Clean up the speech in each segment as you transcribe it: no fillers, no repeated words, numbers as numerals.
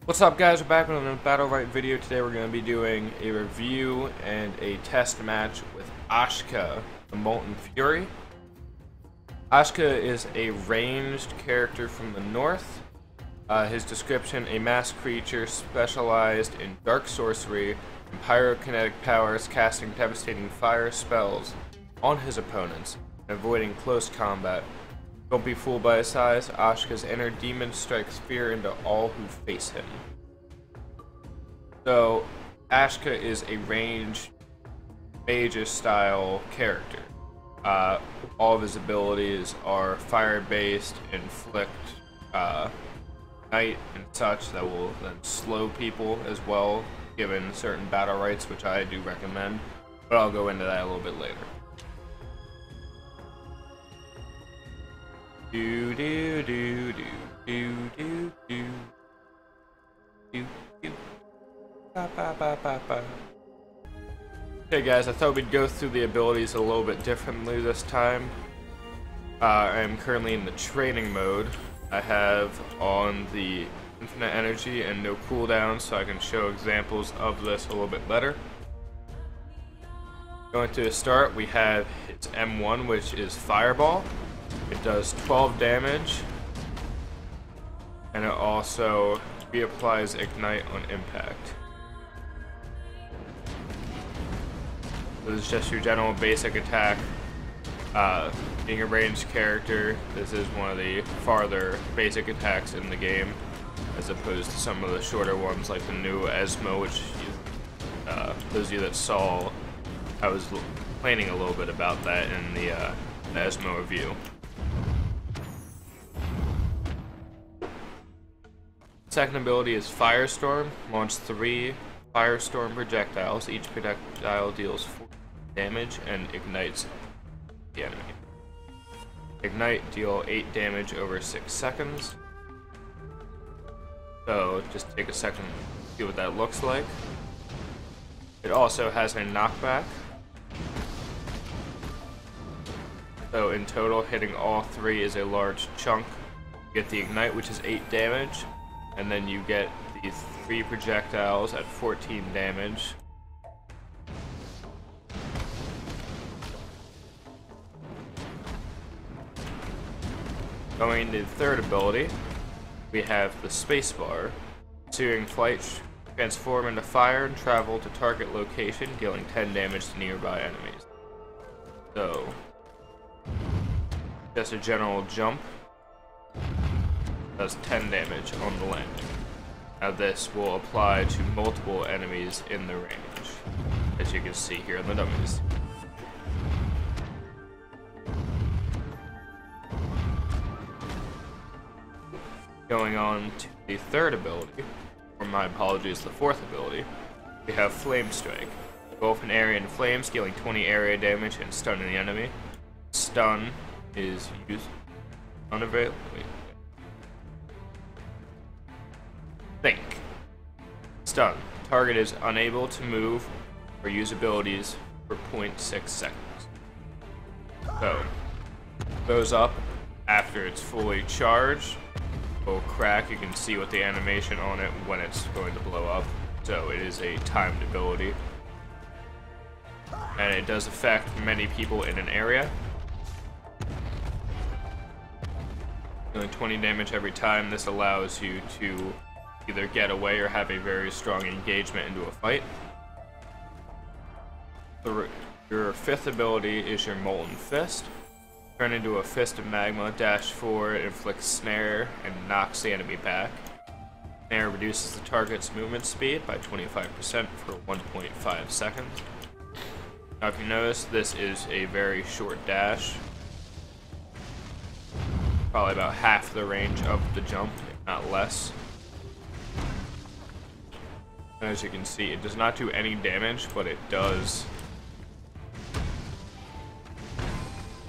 What's up, guys? We're back with another Battlerite video. Today we're going to be doing a review and a test match with Ashka, the Molten Fury. Ashka is a ranged character from the north. His description: a masked creature specialized in dark sorcery and pyrokinetic powers, casting devastating fire spells on his opponents and avoiding close combat. Don't be fooled by his size. Ashka's inner demon strikes fear into all who face him. So, Ashka is a ranged mage style character. All of his abilities are fire-based, inflict night and such that will then slow people as well, given certain battle rights, which I do recommend. But I'll go into that a little bit later. Do do do do do do do do do. Ba ba ba ba ba. Okay, guys, I thought we'd go through the abilities a little bit differently this time. I am currently in the training mode. I have on the infinite energy and no cooldown, so I can show examples of this a little bit better. Going to start, we have its M1, which is Fireball. It does 12 damage, and it also reapplies Ignite on impact. This is just your general basic attack. Being a ranged character, this is one of the farther basic attacks in the game, as opposed to some of the shorter ones like the new Esmo, which those of you that saw, I was complaining a little bit about that in the Esmo review. Second ability is Firestorm. Launch 3 Firestorm projectiles. Each projectile deals 4 damage and ignites the enemy. Ignite, deal 8 damage over 6 seconds. So just take a second to see what that looks like. It also has a knockback. So in total, hitting all 3 is a large chunk. You get the Ignite, which is 8 damage. And then you get these 3 projectiles at 14 damage. Going into the third ability, we have the Spacebar. Searing Flight, transform into fire and travel to target location, dealing 10 damage to nearby enemies. So, just a general jump. Does 10 damage on the landing. Now this will apply to multiple enemies in the range, as you can see here in the dummies. Going on to the third ability, or my apologies, the fourth ability, we have Flame Strike. Engulf an area in flames, dealing 20 area damage and stunning the enemy. Stun is used unavailable. Think. Stun. Target is unable to move or use abilities for 0.6 seconds. So, goes up after it's fully charged. Will crack. You can see what the animation on it when it's going to blow up. So it is a timed ability. And it does affect many people in an area. Dealing 20 damage every time. This allows you to either get away or have a very strong engagement into a fight. Your fifth ability is your Molten Fist. Turn into a Fist of Magma, dash forward, inflicts Snare, and knocks the enemy back. Snare reduces the target's movement speed by 25% for 1.5 seconds. Now if you notice, this is a very short dash. Probably about half the range of the jump, if not less. As you can see, it does not do any damage, but it does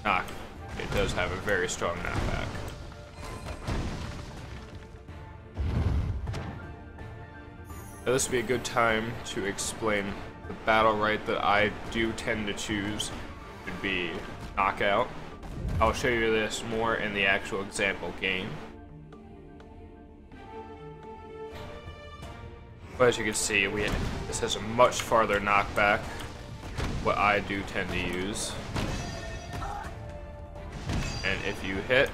knock. It does have a very strong knockback. Now this would be a good time to explain the battle right that I do tend to choose to be Knockout. I'll show you this more in the actual example game. But as you can see, this has a much farther knockback, what I do tend to use. And if you hit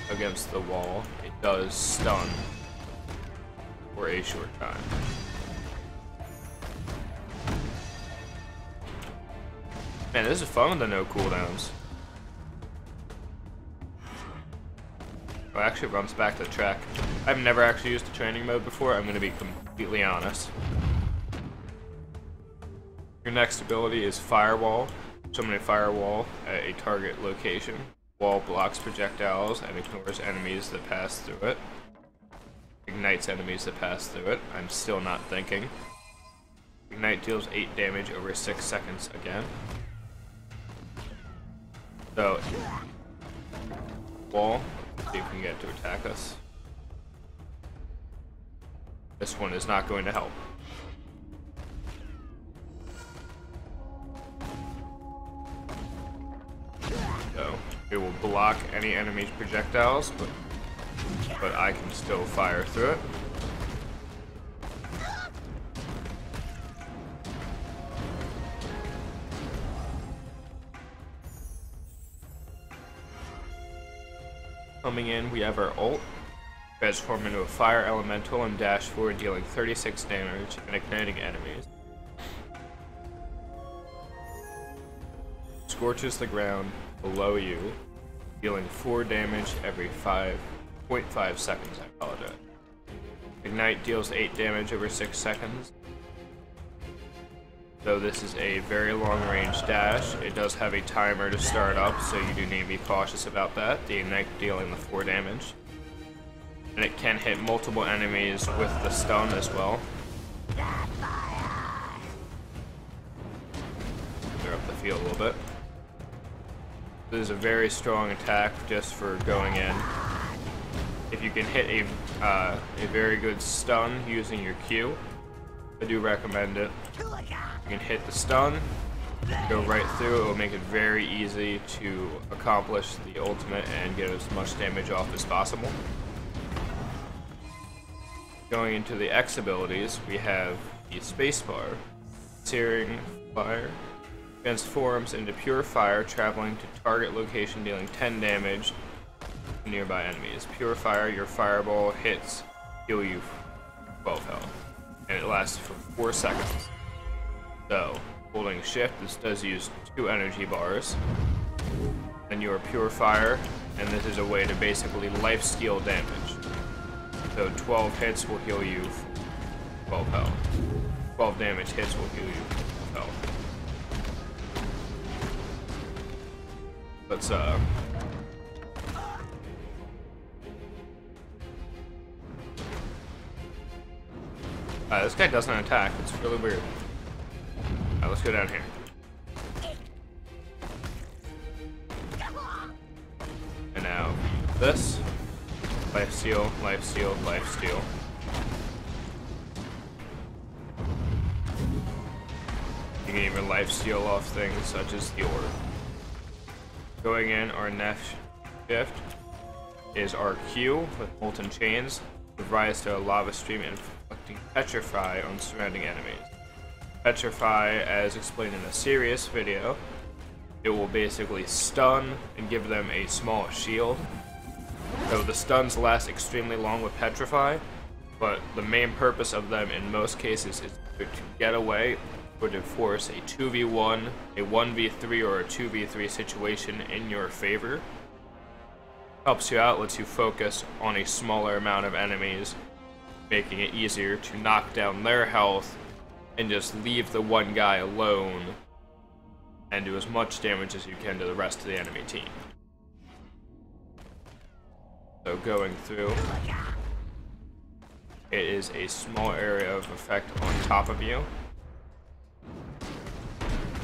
against the wall, it does stun for a short time. Man, this is fun with the no cooldowns. Oh, actually, it runs back to the track. I've never actually used the training mode before, I'm going to be completely honest. Your next ability is Firewall. Summon a firewall at a target location. Wall blocks projectiles and ignores enemies that pass through it. Ignites enemies that pass through it. I'm still not thinking. Ignite deals 8 damage over 6 seconds again. So, wall, see if we can get it to attack us. This one is not going to help. So, it will block any enemy's projectiles, but I can still fire through it. Coming in, we have our ult. Transform into a fire elemental and dash forward, dealing 36 damage and igniting enemies. Scorches the ground below you, dealing 4 damage every 5.5 seconds. I apologize. Ignite deals 8 damage over 6 seconds. Though this is a very long-range dash, it does have a timer to start up, so you do need to be cautious about that. The Ignite dealing the 4 damage. And it can hit multiple enemies with the stun as well. Clear up the field a little bit. This is a very strong attack just for going in. If you can hit a very good stun using your Q, I do recommend it. You can hit the stun, go right through. It will make it very easy to accomplish the ultimate and get as much damage off as possible. Going into the X abilities, we have the spacebar, Searing Fire, transforms into pure fire, traveling to target location, dealing 10 damage to nearby enemies. Pure fire, your fireball hits, heal you 12 health, and it lasts for 4 seconds. So, holding shift, this does use 2 energy bars. Then you are pure fire, and this is a way to basically lifesteal damage. So 12 hits will heal you 12 health. 12 damage hits will heal you 12 health. Let's this guy doesn't attack, it's really weird. Alright, let's go down here. And now this. Life steal, life steal, life steal. You can even life steal off things such as the orb. Going in, our next shift is our Q with Molten Chains. Give rise to a lava stream inflicting Petrify on surrounding enemies. Petrify, as explained in a serious video, it will basically stun and give them a small shield. So the stuns last extremely long with Petrify, but the main purpose of them in most cases is to get away or to force a 2v1, a 1v3, or a 2v3 situation in your favor. Helps you out, lets you focus on a smaller amount of enemies, making it easier to knock down their health and just leave the one guy alone and do as much damage as you can to the rest of the enemy team. So going through, it is a small area of effect on top of you.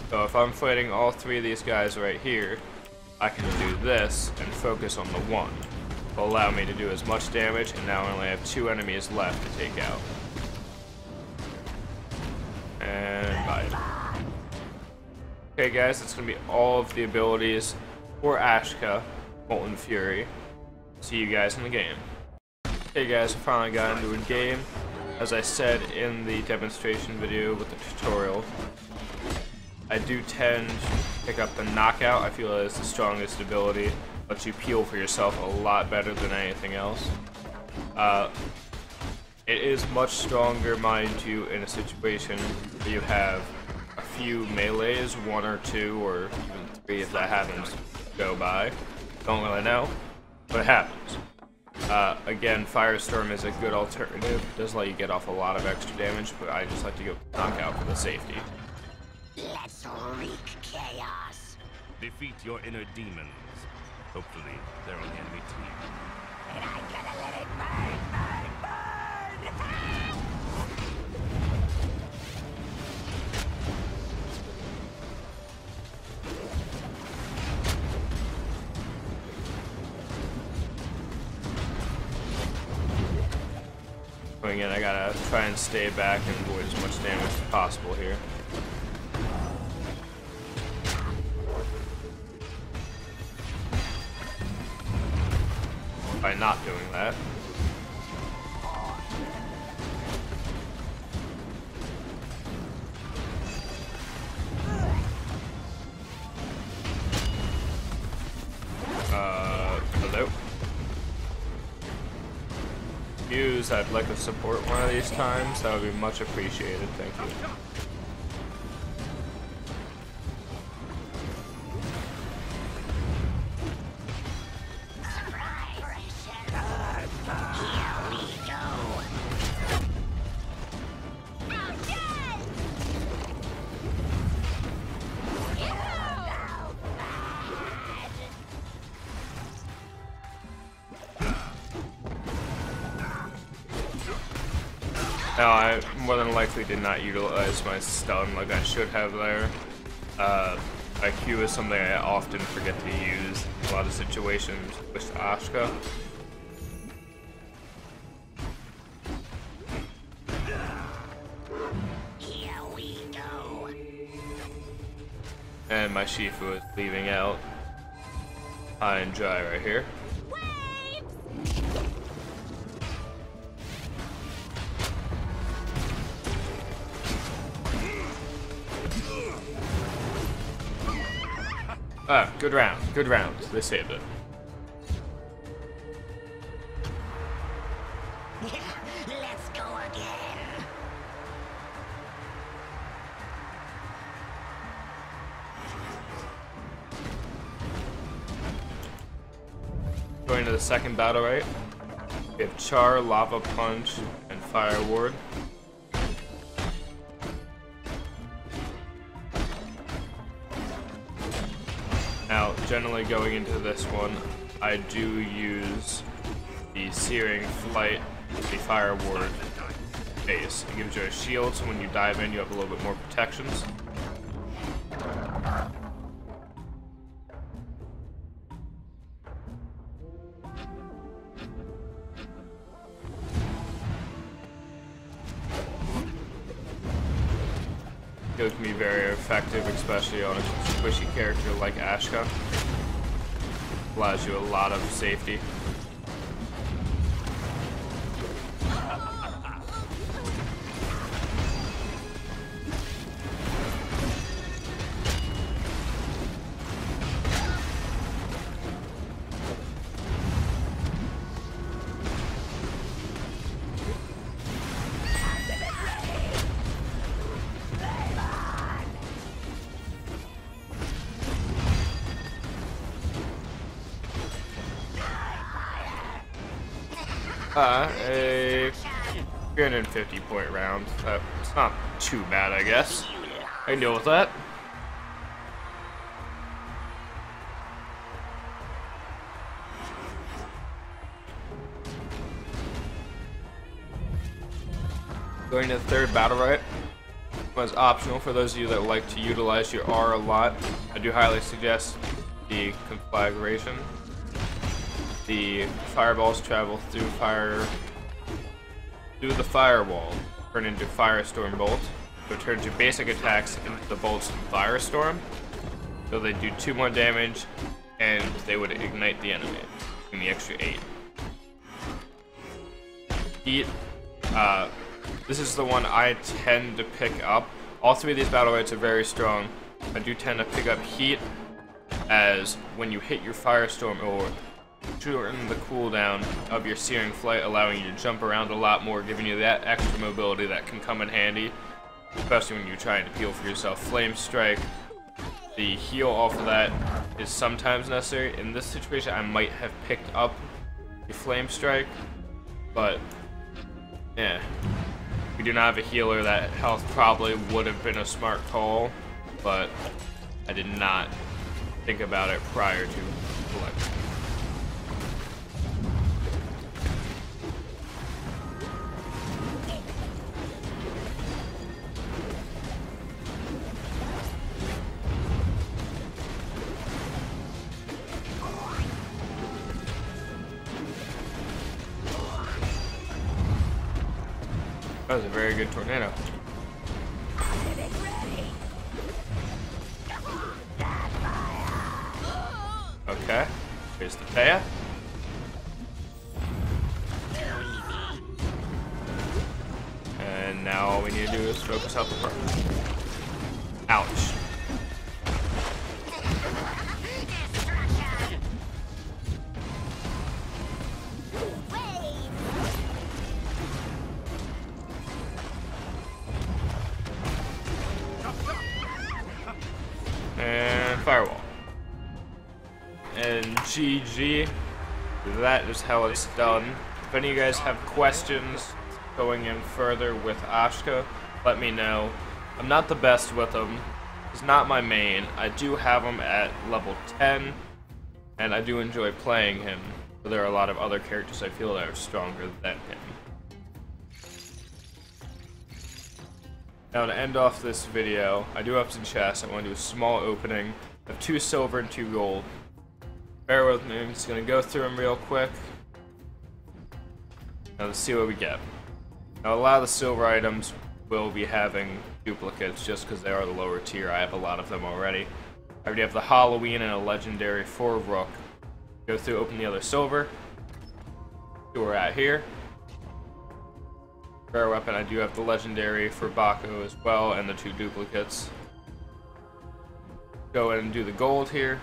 So if I'm fighting all 3 of these guys right here, I can do this and focus on the one. It will allow me to do as much damage, and now I only have 2 enemies left to take out. And bye. Okay guys, that's going to be all of the abilities for Ashka, Molten Fury. See you guys in the game. Hey guys, I finally got into a game. As I said in the demonstration video with the tutorial, I do tend to pick up the knockout. I feel it is the strongest ability. Lets you peel for yourself a lot better than anything else. It is much stronger, mind you, in a situation where you have a few melees, 1 or 2, or even 3 if that happens to go by. Don't really know, but it happens. Again, Firestorm is a good alternative. It does let you get off a lot of extra damage, but I just like to go knockout for the safety. Let's wreak chaos. Defeat your inner demons. Hopefully, they're on the enemy team. And I'm gonna let it burn, burn, burn! Going in, I gotta try and stay back and avoid as much damage as possible here. By not doing that. Hello. Muse, I'd like to support one of these times. That would be much appreciated. Thank you. Now, I more than likely did not utilize my stun like I should have there. IQ is something I often forget to use in a lot of situations with Ashka. Here we go. And my Shifu is leaving out high and dry right here. Ah, good round. Good round. They saved it. Let's go again. Going to the second battle, right? We have Char, Lava Punch, and Fire Ward. Now, generally going into this one, I do use the Searing Flight, the Fire Ward base. It gives you a shield, so when you dive in, you have a little bit more protections. It can be very effective, especially on a squishy character like Ashka. Allows you a lot of safety. A 350 point round. It's not too bad, I guess. I can deal with that. Going to the third battle, right? Was optional for those of you that like to utilize your R a lot. I do highly suggest the conflagration. The fireballs travel through the firewall, turn into Firestorm Bolt. So it turns your basic attacks into the bolts of Firestorm. So they do 2 more damage, and they would ignite the enemy, giving the extra 8. Heat, This is the one I tend to pick up. All three of these Battlerites are very strong. I do tend to pick up heat, as when you hit your Firestorm, or shorten the cooldown of your Searing Flight, allowing you to jump around a lot more, giving you that extra mobility that can come in handy, especially when you're trying to heal for yourself. Flame Strike, the heal off of that is sometimes necessary. In this situation, I might have picked up the Flame Strike, but yeah, we do not have a healer. That health probably would have been a smart call, but I did not think about it prior to collecting. That was a very good tornado. Okay, here's the Thea. And now all we need to do is focus out the front. Ouch. And firewall. And GG. That is how it's done. If any of you guys have questions going in further with Ashka, let me know. I'm not the best with him. He's not my main. I do have him at level 10, and I do enjoy playing him. But there are a lot of other characters I feel that are stronger than him. Now to end off this video, I do have some chests. I want to do a small opening. I have 2 silver and 2 gold. Bear with me, I'm just going to go through them real quick. Now let's see what we get. Now a lot of the silver items will be having duplicates just because they are the lower tier. I have a lot of them already. I already have the Halloween and a legendary for Rook. Go through, open the other silver. See where we're at here. Rare weapon, I do have the legendary for Baku as well, and the 2 duplicates. Go ahead and do the gold here.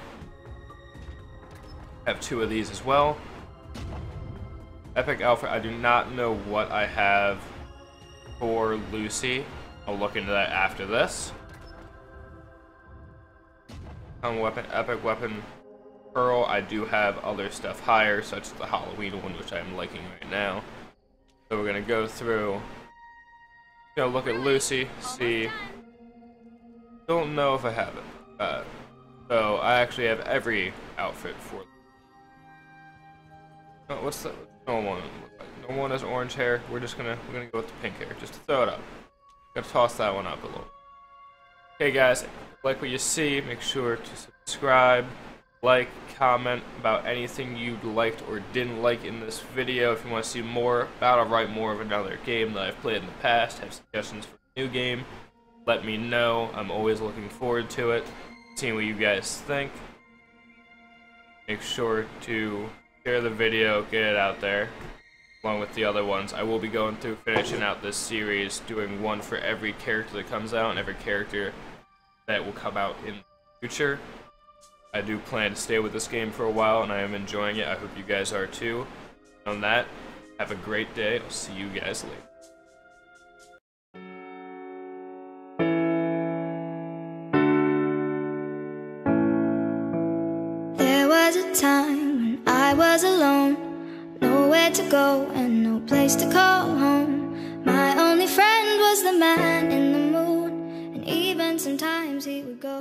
Have 2 of these as well. Epic outfit, I do not know what I have for Lucy. I'll look into that after this. Common weapon, epic weapon, Pearl. I do have other stuff higher, such as the Halloween one, which I'm liking right now. So we're gonna go through, look at Lucy, see. Don't know if I have it. So I actually have every outfit for. Oh, what's the normal one? Normal one has orange hair. We're gonna go with the pink hair, just to throw it up. Gotta toss that one up a little. Okay, guys, like what you see, make sure to subscribe. Like, comment about anything you liked or didn't like in this video. If you want to see more Battlerite, more of another game that I've played in the past, have suggestions for a new game, let me know. I'm always looking forward to it, seeing what you guys think. Make sure to share the video, get it out there, along with the other ones. I will be going through finishing out this series, doing one for every character that comes out and every character that will come out in the future. I do plan to stay with this game for a while, and I am enjoying it. I hope you guys are too. On that, have a great day. I'll see you guys later. There was a time when I was alone, nowhere to go and no place to call home. My only friend was the man in the moon, and even sometimes he would go